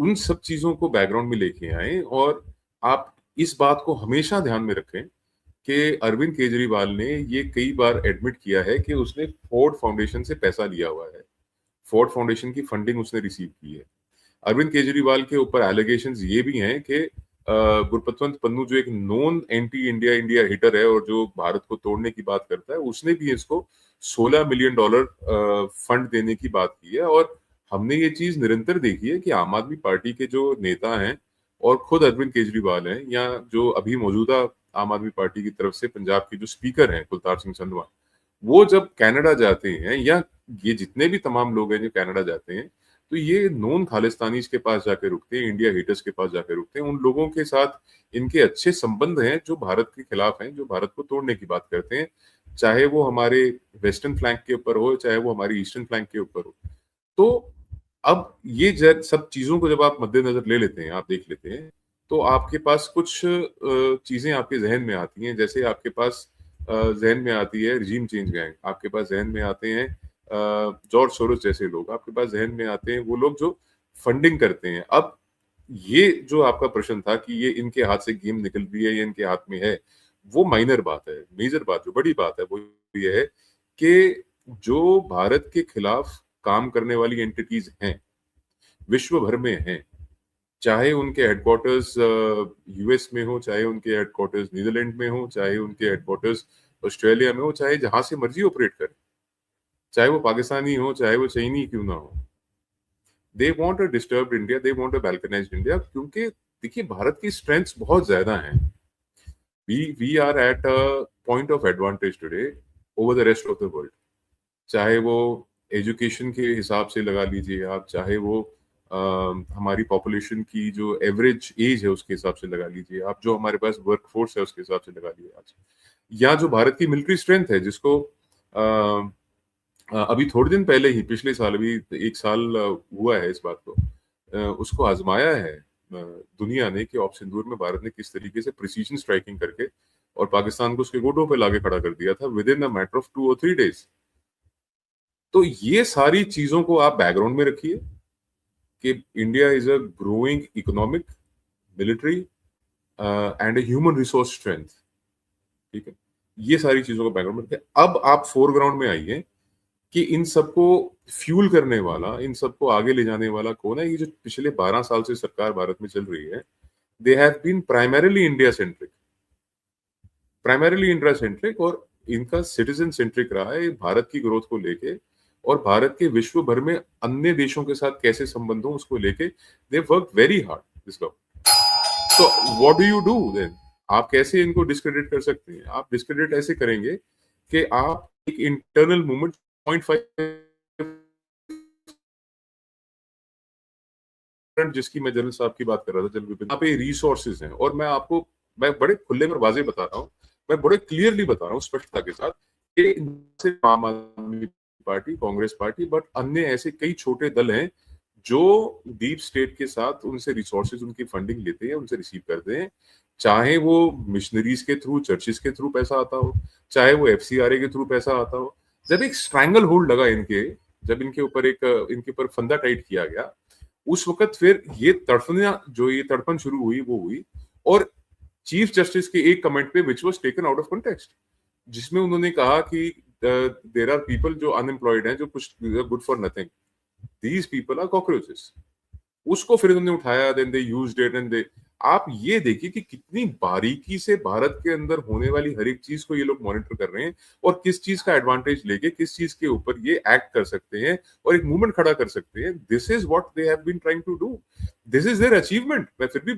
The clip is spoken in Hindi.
उन सब चीजों को बैकग्राउंड में लेके आए और आप इस बात को हमेशा ध्यान में रखें कि अरविंद केजरीवाल ने ये कई बार एडमिट किया है कि उसने फोर्ड फाउंडेशन से पैसा लिया हुआ है। फोर्ड फाउंडेशन की फंडिंग उसने रिसीव की है। अरविंद केजरीवाल के ऊपर एलिगेशंस ये भी हैं कि गुरपतवंत पन्नू जो एक non anti India India hater है और जो भारत को तोड़ने की बात करता है, उसने भी इसको $16 मिलियन फंड देने की बात की है। और हमने ये चीज निरंतर देखी है कि आम आदमी पार्टी के जो नेता हैं और खुद अरविंद केजरीवाल हैं, या जो अभी मौजूदा आम आदमी पार्टी की तरफ से पंजाब के जो स्पीकर हैं कुलतार सिंह संधवा, वो जब कनाडा जाते हैं, या ये जितने भी तमाम लोग हैं जो कनाडा जाते हैं, तो ये नॉन खालिस्तानीज के पास जाके रुकते हैं, इंडिया हेटर्स के पास जाके रुकते हैं। उन लोगों के साथ इनके अच्छे संबंध हैं जो भारत के खिलाफ हैं, जो भारत को तोड़ने की बात करते हैं, चाहे वो हमारे वेस्टर्न फ्लैंक के ऊपर हो, चाहे वो हमारी ईस्टर्न फ्लैंक के ऊपर हो। तो अब ये सब चीजों को जब आप मद्देनजर ले लेते हैं, आप देख लेते हैं, तो आपके पास कुछ चीजें आपके जहन में आती हैं। जैसे आपके पास जहन में आती है रिजीम चेंज गैंग, आपके पास जहन में आते हैं जॉर्ज सोरोस जैसे लोग, आपके पास जहन में आते हैं वो लोग जो फंडिंग करते हैं। अब ये जो आपका प्रश्न था कि ये इनके हाथ से गेम निकल रही है या इनके हाथ में है, वो माइनर बात है। मेजर बात, जो बड़ी बात है, वो ये है कि जो भारत के खिलाफ काम करने वाली एंटिटीज हैं, विश्व भर में हैं, चाहे उनके हेडक्वार्टर्स यूएस में हो, चाहे उनके हेडक्वार्टर्स नीदरलैंड में हो, चाहे उनके हेडक्वार्टर्स ऑस्ट्रेलिया में हो, चाहे जहां से मर्जी ऑपरेट करें, चाहे वो पाकिस्तानी हो, चाहे वो चीनी क्यों ना हो, they want a disturbed India, they want a balkanized India. क्योंकि देखिए, भारत की स्ट्रेंथ्स बहुत ज्यादा हैं। We are at a point of advantage today over the rest of the world. चाहे वो एजुकेशन के हिसाब से लगा लीजिए आप, चाहे वो हमारी पॉपुलेशन की जो एवरेज एज है उसके हिसाब से लगा लीजिए आप, जो हमारे पास वर्क फोर्स है उसके हिसाब से लगा लीजिए आज, या जो भारत की मिलिट्री स्ट्रेंथ है, जिसको अभी थोड़े दिन पहले ही, पिछले साल, अभी 1 साल हुआ है इस बात को, उसको आजमाया है दुनिया ने कि ऑप सिंदूर में भारत ने किस तरीके से प्रिसीजन स्ट्राइकिंग करके और पाकिस्तान को उसके गोडों पे लाके खड़ा कर दिया था with in a matter of 2 और 3 डेज। तो ये सारी चीजों को आप बैकग्राउंड में रखिए कि India is a growing economic, military and human resource strength. ठीक है, ये सारी चीजों को बैकग्राउंड में रखिए। अब आप फोरग्राउंड में आइए कि इन सबको फ्यूल करने वाला, इन सबको आगे ले जाने वाला कौन है। ये जो पिछले 12 साल से सरकार भारत में चल रही है, they have been primarily India centric, primarily India centric, और इनका सिटीजन सेंट्रिक रहा है भारत की ग्रोथ को लेके, और भारत के विश्व भर में अन्य देशों के साथ कैसे संबंध हो उसको लेके they work very hard this government. तो what do you do then? आप कैसे इनको डिस्क्रेडिट कर सकते हैं? आप डिस्क्रेडिट ऐसे करेंगे कि आप एक इंटरनल मूवमेंट 0.5, जिसकी मैं जनरल साहब की बात कर रहा था, जनरल विपिन, यहाँ पे रिसोर्सेज हैं, और मैं बड़े खुले और वाजे बता रहा हूँ, मैं बड़े क्लियरली बता रहा हूँ स्पष्टता के साथ कि सिर्फ आम आदमी पार्टी, कांग्रेस पार्टी, बट अन्य ऐसे कई छोटे दल हैं जो डीप स्टेट के साथ उनसे रिसोर्सेज, उनकी फंडिंग लेते हैं, उनसे रिसीव करते हैं। चाहे वो मिशनरीज के थ्रू, चर्चिस के थ्रू पैसा आता हो, चाहे वो एफसीआरए के थ्रू पैसा आता हो। जब एक स्ट्रैंगल होल्ड लगा इनके, जब इनके ऊपर फंदा टाइट किया गया, उस वक्त फिर ये तड़पन शुरू हुई, वो हुई। और चीफ जस्टिस के एक कमेंट पे which was taken out of context, जिसमें उन्होंने कहा कि देयर आर पीपल जो अनएम्प्लॉयड हैं, जो कुछ good for nothing, these people are cockroaches. उसको फिर उन्होंने उठाया, then they used it and they. आप ये देखिए कि कितनी बारीकी से भारत के अंदर होने वाली हर एक चीज को ये लोग मॉनिटर कर रहे हैं, और किस चीज का एडवांटेज लेके किस चीज के ऊपर ये एक्ट कर सकते हैं और एक मूवमेंट खड़ा कर सकते हैं। This is what they have been trying to do, this is their achievement. मैं फिर भी